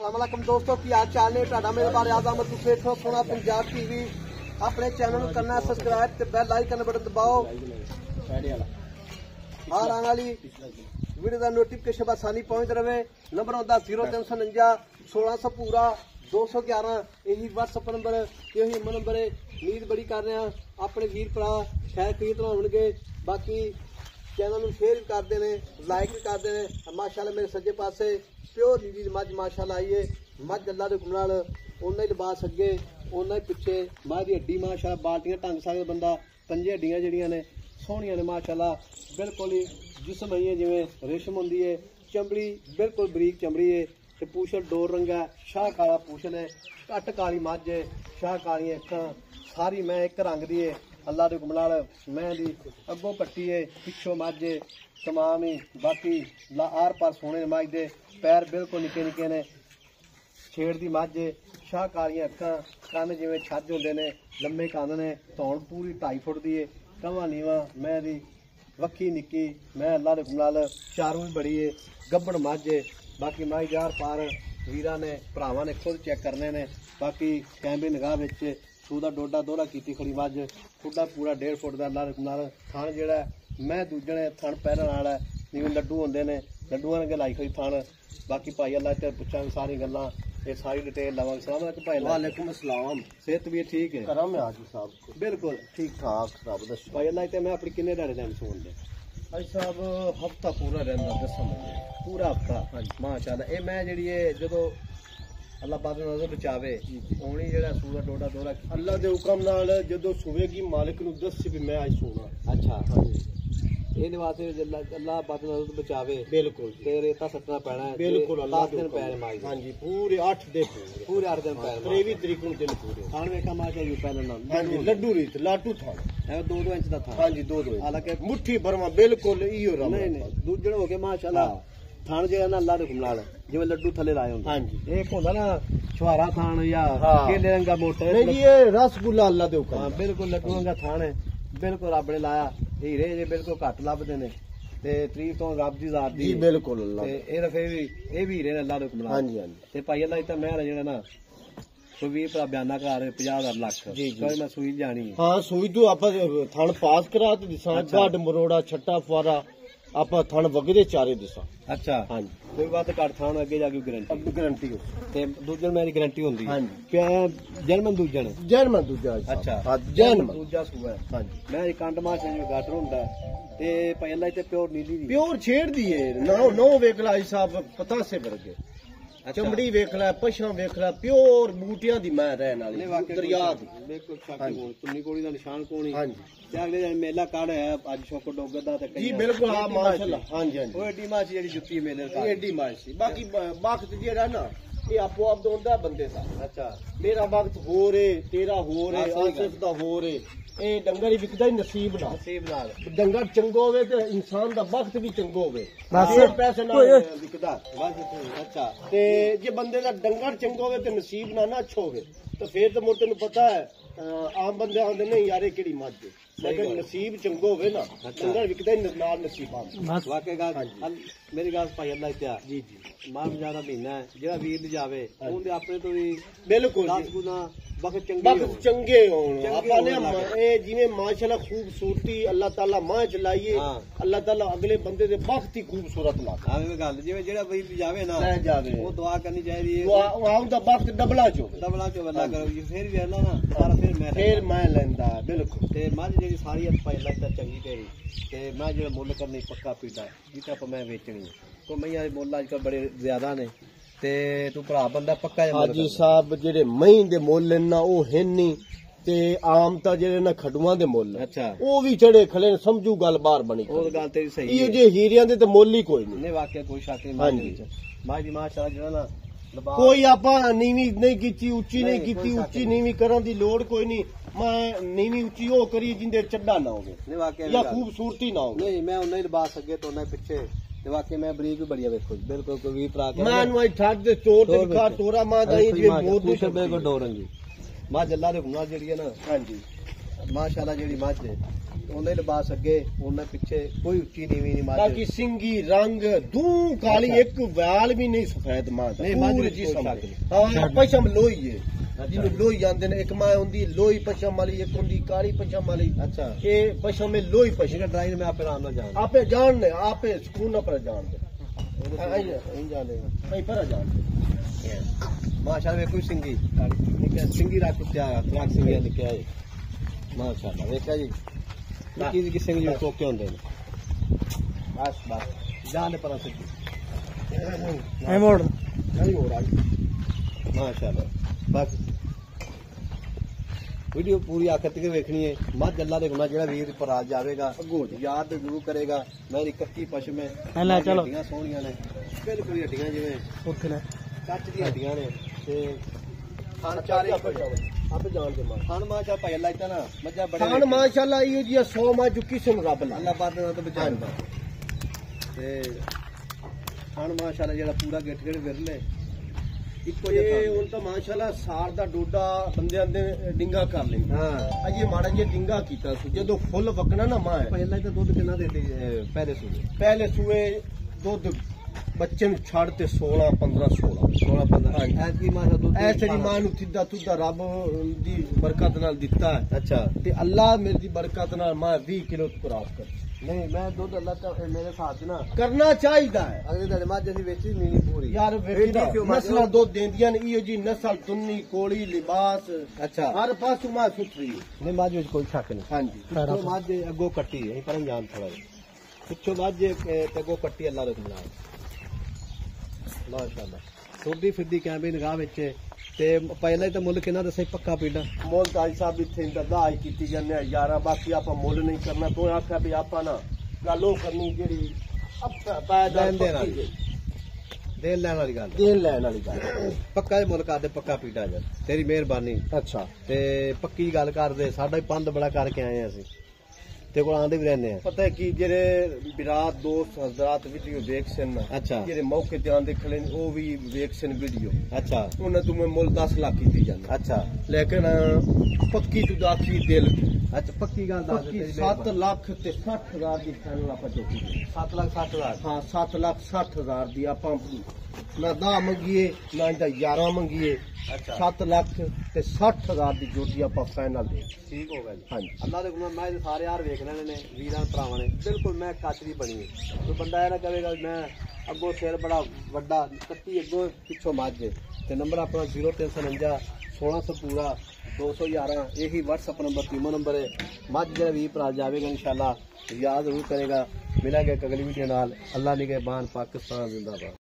अस्सलामुअलैकुम दोस्तों की हाल चाल ने टाडा मेरे बारे आज़म तुम देखो सोना पंजाब टीवी अपने चैनल करना सब्सक्राइब ते बेल आइकन बटन दबाओ हर आने वाली वीडियो का नोटिफिकेशन आसानी पहुंच रहे। नंबर होता 0349 1600 पूरा 211 यही व्हाट्सएप नंबर यही नंबर है। उम्मीद बड़ी कर रहे हैं अपने वीर भरा खैर खरीद होंगे। बाकी चैनल शेयर भी करते हैं लाइक भी करते हैं। माशाल्लाह मेरे सज्जे पासे प्योर नीली मझ माशाल्लाह आई है। मझ अल्लाह के हुक्म नाल उन्ना ही लिबास अगे उन्ना ही पिछे मझ की हड्डी माशाल्लाह बाल्टियां ढंग सकदा बंदा पंजे हड्डियां जिहड़ियां ने सोहणियां ने माशाल्लाह बिल्कुल ही जिसम ही है जिवें रेशम होंदी है। चमड़ी बिल्कुल बरीक चमड़ी है ते पूछल डोर रंगा शाह काला पूछल है घट काली मझ है शाह कालियां अखां सारी मैं एक रंग दी है। अल्लाह के हुक्म नाल मैं दी अगों पट्टी है पिछों मझ है तमाम ही। बाकी आर पार सोने मझ दे पैर बिल्कुल निके निके ने छेड़ दी मझ है शाह कालियां अखां कन्न जिवें छज होंदे ने लम्मे कन्न ने धौण पूरी 2.5 फुट दी है कवा नीवा मैं दी वक्खी निक्की मैं अल्लाह के हुक्म नाल चारों भी बड़ी है गब्बड़ मझ है। बाकी मझ जार पार वीरां ने भरावां ने खुद चेक करने ने। बाकी कैमरे निगाह विच सूदा डोडा दोहरा कीती खड़ी मझ खुदा पूरा 1.5 फुट का अल्लाह के हुक्म नाल थण जिहड़ा मैं दूजे ने थण पैरन वाला जिवें लड्डू होंदे ने लड्डूआं ने लाई खड़ी थण। बाकी भाई अल्लाह ते पुछांगे सारी गल्लां ये सारी डिटेल लवांगे। सलाम अलैकुम भाई। वालेकुम अस्सलाम। सेहत भी ठीक है? करम है हाजी साहब बिल्कुल ठीक ठाक रब दस भाई अल्लाह ते मैं अपनी किन्ने ध्याड़े लैन सुन दे भाई साहब हफ्ता पूरा रहंदा दसो पूरा हफ्ता माशाल्लाह। ये मैं जिहड़ी है जदों अल्लाह पाक नजर बचावे होनी जेड़ा सूरा डोडा दोहरा अल्लाह दे हुक्म नाल जदों सुवेगी मालिक नूं दस भी मैं आज सोना। अच्छा ये वास्ते अल्लाह पाक नजर बचावे बिल्कुल ते रेता सटना पैना है बिल्कुल अल्लाह 10 दिन पैने माई हां जी पूरे 8 दे पूरे 8 दिन पैने 23 तरीक नूं दिन पूरे खान वेखा माशा यू पैन ना हां जी लड्डू रीत लाटू था ए 2-2 इंच दा था हां जी 2-2 हालांकि मुट्ठी भरवा बिल्कुल इहो रहा नहीं दूजण हो गए माशाल्लाह थान जेड़ा ना अल्लाह दे हुक्म नाल जिवें लड्डू थले लाए होंदे। हां जी एक होंदा ना छुहारा थान या केले रंगा मोटा नहीं ये रसगुल्ला अल्लाह दे हुक्म। हां बिल्कुल लड्डू रंगा थान है बिल्कुल रब ने लाया हीरे जे बिल्कुल घट लभदे ने ते तरीफ तो रब दी जात दी जी बिल्कुल अल्लाह ते ए रफे भी ए भी हीरे ने अल्लाह दे हुक्म नाल। हां जी हां जी ते भाई अल्लाह दा मेहर जेड़ा ना कोई 20 भरा बयाना करा रहे 50,000 लाख जी कोई मैं सुई जानी है। हाँ सुई तो आप थन पास करा तो दिसा गढ़ मरोड़ा छट्टा फुआरा आप थन वगदे चारे दिसा। अच्छा हाँ जी कोई बात घट थान अगे जाके गारंटी अब गारंटी हो ते दूजन मेरी गारंटी होंदी हाँ जी क्या जर्मन दूजन जर्मन दूजा अच्छा हाँ जर्मन दूजा सूबा हाँ जी मैं कंड माशा जो गाडर हुंदा ते भाई अल्लाह ते प्योर नीली दी प्योर छेड़ दी है नो वेखला साहब पतासे वर्गे चमड़ी वेखला पछा वेखला प्योर बूटियां दी मैं रहन वाली दरिया दी बिल्कुल शाकी कोण तुन्नी कोड़ी दा निशान कोण ही। हां जी ते अगले दिन मेला काढ़ है अज शौको डोगर दा ते जी बिल्कुल हां माशाल्लाह हां जी हां जी ओ एडी माची जेडी जुत्ती मेले का एडी माशी बाकी वक्त जेड़ा ना ये आपो आप दोंदा बंदे दा। अच्छा मेरा वक्त हो रे तेरा हो रे आसिफ दा हो रे ए डंगर ही विकदा ही नसीब नाल नसीब नाल डंगर चंगो होवे ते इंसान दा वक्त भी चंगो होवे बस पैसे नाल विकदा बस अच्छा ते जे बंदे दा डंगर चंगो होवे ते नसीब ना अच्छो होवे तो फिर तो मोर तेनू पता है आम बंदे आंदे नहीं यार केड़ी मझ लेकिन नसीब चंगो होवे ना डंगर विकदा ही नाल नसीब आ वाकई गल मेरी गल भाई अल्लाह इत्या जी जी माह ज्यादा महीना है जेड़ा वीर ली जावे ओंदे अपने तो भी बिल्कुल 10 गुना वक्त वक्त चंगे होण आपा ने ए जिवें माशाल्लाह खूबसूरती अल्लाह ताला मां च लाईए अल्लाह ताला अगले बंदे दे वक्त ही खूबसूरत ला आवे गल जिवें जेड़ा वीर ली जावे ना ले जावे वो दुआ करनी चाहिए दुआ दा वक्त डबला जो अल्लाह करो फिर भी अल्लाह ना सारा फिर मैं लेंदा बिल्कुल ते मझ जेडी सारी भाई अल्लाह दा चंगी तेरी ते मैं जेड़ा मुੱਲ करनी पक्का पीटा जिते आप मैं बेचनी तो मैं मुੱਲ अजकल बड़े ज्यादा ने ते तू भरा बंदा पक्का हाजी साहब जेडे मही दे मुੱਲ ना ओ हैनी ते आम ता जेडे ना खडुआं दे मुੱਲ अच्छा ओ भी चढ़े खले समझू गल बार बनी ओ गल तेरी सही ये जे हीरियां दे ते मुੱਲ ही कोई नहीं वाकई कोई शक नहीं मां जी माशाल्लाह जेड़ा ना कोई आपा नीवी नहीं कीती उच्ची नहीं कीती उच्ची नीवी करन दी लोड़ कोई नहीं मैं नीवी उच्ची ओ करी जिंदे चड्डा ना होवे नहीं वाकई या खूबसूरती ना हो नहीं मैं उन्ना ही लिबास अगे तो उन्ना पीछे ते वाकई मैं बरीक भी बढ़िया देखो बिल्कुल कोई भी प्रा कर मैं नु ठट दे चोर ते खा तोरा मां दाई जे मोद बिल्कुल डोरंगी मां जल्ला दे हुना जेडी है ना हां जी ਮਾਸ਼ਾਅੱਲਾ ਜਿਹੜੀ ਮੱਝ ਹੈ ਉਹਨੇ ਲਿਬਾਸ ਅੱਗੇ ਉਹਨੇ ਪਿੱਛੇ ਕੋਈ ਉੱਚੀ ਨੀਵੀਂ ਨਹੀਂ ਮੱਝ ਬਾਕੀ ਸਿੰਗੀ ਰੰਗ ਦੂ ਕਾਲੀ ਇੱਕ ਵਾਲ ਵੀ ਨਹੀਂ ਸਫੈਦ ਮਾਂ ਦਾ ਨਹੀਂ, ਮੱਝ ਪੂਰੀ ਵਿੱਚ ਜਿਸਮ ਕੋਈ ਦੇ। ਸ਼ੱਕ ਹਾਂ ਪਸ਼ਮ ਲੋਈ ਹੈ ਜਿਹਨੂੰ ਲੋਈ ਜਾਂਦੇ ਨੇ ਇੱਕ ਮਾਂ ਹੁੰਦੀ ਲੋਈ ਪਸ਼ਮ ਵਾਲੀ ਇੱਕ ਹੁੰਦੀ ਕਾਲੀ ਪਸ਼ਮ ਵਾਲੀ ਅੱਛਾ ਇਹ ਪਸ਼ਮ में ਲੋਈ ਪਸ਼ਮ ਇਹਦਾ ਡਰਾਈਵ ਮੈਂ ਆਪੇ ਆਰਾਮ ਨਾਲ ਜਾਣ आपे जान ले आपे सुकून पर जान दे नहीं जाने भाई पर जान दे ਮਾਸ਼ਾਅੱਲਾ ਵੇਖੋ ਸਿੰਗੀ ਠੀਕ ਹੈ ਸਿੰਗੀ ਰੱਖ ਉੱਤੇ ਆਇਆ ਟਰੱਕ ਸਿੰਗੀ ਲਿਖਿਆ ਹੈ ਮਾਸ਼ਾਅੱਲਾ ਵੇਖਿਆ ਜੀ ਨਿੱਕੀ ਜਿਹੀ ਸਿੰਘ ਜੀ ਕੋਕੇ ਹੁੰਦੇ ਨੇ ਬਸ ਜਾਨ ਦੇ ਪਰਾਂ ਸਿੱਧੀ नहीं मोड़ नहीं हो रहा ਮਾਸ਼ਾਅੱਲਾ ਬਸ ਵੀਡੀਓ ਪੂਰੀ ਆਖਰ ਤੱਕ ਵੇਖਣੀ ਹੈ ਮੱਝ ਅੱਲਾ ਦੇ ਗੁਣਾ ਜਿਹੜਾ ਵੀਰ ਪਰ ਆ ਜਾਵੇਗਾ ਯਾਦ ਜ਼ਰੂਰ ਕਰੇਗਾ ਮੇਰੀ ਕੱਚੀ ਪਸ਼ਮ ਹੈ ਲੈ ਚਲੋ। ਹੱਡੀਆਂ ਸੋਹਣੀਆਂ ਨੇ ਬਿਲਕੁਲ ਹੀ ਹੱਡੀਆਂ ਜਿਵੇਂ उठना ਕੱਚ ਦੀਆਂ ਹੱਡੀਆਂ ਨੇ ਤੇ ਖਾਣ ਚਾਰੇ आपे जान दे मां ਖਾਣ ਮਾਸ਼ਾ ਭਾਈ ਅੱਲਾ ਇਤਾਂ ਨਾ ਮੱਝਾਂ ਬੜੇ खान माशाल्लाह यो जी 100 मां जो किसे नु रब ला ਅੱਲਾ ਬਾਦ ਨਾਲ ਤਾਂ ਬਚਾਉਂਦਾ ਤੇ ਖਾਣ ਮਾਸ਼ਾਅੱਲਾ ਜਿਹੜਾ ਪੂਰਾ ਗਿੱਠ ਗਿੱਠ ਵਿਰਲੇ ਇੱਕੋ ਜਿਹਾ ਇਹ ਥਾਂ। ਹੁਣ ਤਾਂ ਮਾਸ਼ਾਅੱਲਾ ਸਾਰ ਦਾ ਡੋਡਾ ਬੰਦੇ ਆਂਦੇ ਡਿੰਗਾ ਕਰ ਲੈਂਦੇ ਹਾਂ ਅਜੇ ਮਾੜਾ ਜਿਹਾ ਡਿੰਗਾ ਕੀਤਾ ਸੀ ਜਦੋਂ ਫੁੱਲ ਵਕਣਾ ਨਾ ਮਾਂ ਪਹਿਲਾਂ ਤਾਂ ਦੁੱਧ ਕਿੰਨਾ ਦਿੰਦੀ ਪਹਿਲੇ ਸੂਏ ਪਹਿਲੇ ਸੂਏ ਦੁੱਧ ਬੱਚੇ ਨੂੰ ਛੱਡ ਤੇ 16 15 16 16 15 ਹਾਂਜੀ। ਐਤਕੀ ਮਾਸ਼ਾ ਦੁੱਧ ਐਸੇ ਦੀ ਮਾਂ ਨੂੰ ਸਿੱਧਾ ਤੁੱਧਾ ਰੱਬ ਦੀ ਬਰਕਤ ਨਾਲ ਦਿੱਤਾ ਹੈ ਅੱਛਾ ਤੇ ਅੱਲਾ ਮੇਰੀ ਬਰਕਤ ਨਾਲ ਮਾਂ 20 ਕਿਲੋ ਖੁਰਾਕ ਕਰ ਨਹੀਂ ਮੈਂ ਦੁੱਧ ਅੱਲਾ ਤਾਂ ਮੇਰੇ ਹਿਸਾਬ ਚ ਨਾ ਕਰਨਾ ਚਾਹੀਦਾ ਹੈ ਅਗਲੇ ਤੁਹਾਡੇ ਮੱਝ ਅਸੀਂ ਵੇਚੀ ਨਹੀਂ ਪੂਰੀ ਯਾਰ ਨਸਲਾਂ ਦੁੱਧ ਦਿੰਦੀਆਂ ਨੇ ਇਹੋ ਜੀ ਨਸਲ ਤੁੰਨੀ ਕੋਲੀ ਲਿਬਾਸ ਅੱਛਾ ਹਰ ਪਾਸੋਂ ਮਾਂ ਸੁਥਰੀ ਹੈ ਨਹੀਂ ਮੱਝ ਵਿੱਚ ਕੋਈ ਸ਼ੱਕ ਨਹੀਂ ਹਾਂਜੀ ਪਿੱਛੋਂ ਮੱਝ ਅੱਗੋਂ ਕੱਟੀ ਅਸੀਂ ਪਰ ਜਾਣ ਥੋੜਾ ਪਿੱਛੋਂ ਮੱਝ ਤੇ ਅੱਗੋਂ ਕੱਟੀ ਅੱਲਾ ਦੇ ਨਾਲ ਮਾਸ਼ਾਅੱਲਾ ਤੁਰਦੀ ਫਿਰਦੀ ਕੈਂਬੇ ਨਿਗਾਹ ਵਿੱਚ ਤੇ ਪਹਿਲਾਂ ਹੀ ਤਾਂ ਮੁੱਲ ਕਿੰਨਾ ਦੱਸਿਆ ਪੱਕਾ ਪੀੜਾ ਮੁੱਲ ਤਾਂ ਅੱਜ ਸਾਹਿਬ ਇੱਥੇ ਇੰਤਜ਼ਾਰ ਕੀਤੀ ਜਾਂਦੇ ਆ ਯਾਰਾ ਬਾਕੀ ਆਪਾਂ ਮੁੱਲ ਨਹੀਂ ਕਰਨਾ ਤੂੰ ਆਖਿਆ ਵੀ ਆਪਾਂ ਨਾ ਗੱਲ ਉਹ ਕਰਨੀ ਜਿਹੜੀ ਅੱਛਾ ਪੈਦਾ ਲੈਣ ਦੇਣ ਵਾਲੀ। ਦੇਣ ਲੈਣ ਵਾਲੀ ਗੱਲ ਦੇਣ ਲੈਣ ਵਾਲੀ ਗੱਲ ਪੱਕਾ ਹੀ ਮੁੱਲ ਕਰਦੇ ਪੱਕਾ ਪੀੜਾ ਜਾ ਤੇਰੀ ਮਿਹਰਬਾਨੀ ਅੱਛਾ ਤੇ ਪੱਕੀ ਗੱਲ ਕਰਦੇ ਸਾਡਾ ਹੀ ਪੰਧ ਬੜਾ ਕਰਕੇ ਆਏ ਆ ਅਸੀਂ ਤੇ ਕੋਲ ਆਂਦੇ ਵੀ ਰਹਿੰਦੇ ਆ ਪਤਾ ਹੈ ਕਿ ਜਿਹੜੇ ਵਿਰਾਟ ਦੋਸਤ ਹਜ਼ਰਤ ਵੀਡੀਓ ਵੇਖ ਸਨ ਅੱਛਾ ਜਿਹੜੇ ਮੌਕੇ ਤੇ ਆਂਦੇ ਖਲੇ ਨੇ ਉਹ ਵੀ ਵੇਖ ਸਨ ਵੀਡੀਓ ਅੱਛਾ ਉਹਨਾਂ ਤੋਂ ਮੈਂ ਮੁੱਲ 10 ਲੱਖ ਕੀਤੀ ਜਾਂਦਾ ਅੱਛਾ ਲੇਕਿਨ ਪੱਕੀ ਤੂੰ ਦਾਖੀ ਦਿਲ ਅੱਛਾ ਪੱਕੀ ਗੱਲ ਦੱਸ ਪੱਕੀ ਤੇਰੀ 7 ਲੱਖ ਤੇ 60,000 ਦੀ ਫਾਈਨਲ ਆਪਾਂ ਚੁੱਕੀ 7 ਲੱਖ 60 ਹਜ਼ਾਰ ਹਾਂ 7 ਲੱਖ 60,000 ਦੀ ਆਪਾਂ ਨਾ ਦਾ ਮੰਗੀਏ ਨਾ ਇਹਦਾ 11 ਮੰਗੀਏ ਅੱਛਾ 7 ਲੱਖ ਤੇ 60,000 ਦੀ ਜੋਟੀ ਆਪਾਂ ਫਾਈਨਲ ਦੇ ਠੀਕ ਹੋ ਗਿਆ ਜੀ ਹਾਂਜੀ ਅੱਲਾ ਦੇ ਗੁਨਾਹ ਮੈਂ ਸਾਰੇ ਯਾਰ ਵੇਖ ਲੈਣੇ ਨੇ ਵੀਰਾਂ ਭਰਾਵਾਂ ਨੇ ਬਿਲਕੁਲ ਮੈਂ ਕੱਚ ਦੀ ਬਣੀ ਹੈ ਕੋਈ ਬੰਦਾ ਇਹ ਨਾ ਕਹੇਗਾ ਮੈਂ ਅੱਗੋਂ ਸਿਰ ਬੜਾ ਵੱਡਾ ਕੱਟੀ ਅੱਗੋਂ ਪਿੱਛੋਂ ਮੱਝ ਤੇ ਨੰਬਰ ਆਪਣਾ 0349 1600 ਪੂਰਾ 211 ਇਹੀ WhatsApp ਨੰਬਰ ਟੀਮੋ ਨੰਬਰ ਹੈ ਮੱਝ ਜਿਹੜਾ ਵੀ ਭਰਾ ਜਾਵੇਗਾ ਇਨਸ਼ਾਅੱਲਾ ਯਾਦ ਜ਼ਰੂਰ ਕਰੇਗਾ ਮਿਲਾਂਗੇ ਇੱਕ ਅਗਲੀ ਵੀਡੀਓ ਨਾਲ ਅੱਲਾ ਨਿਗਹਿਬਾਨ ਪਾਕਿਸਤਾਨ ਜ਼ਿੰਦਾਬਾਦ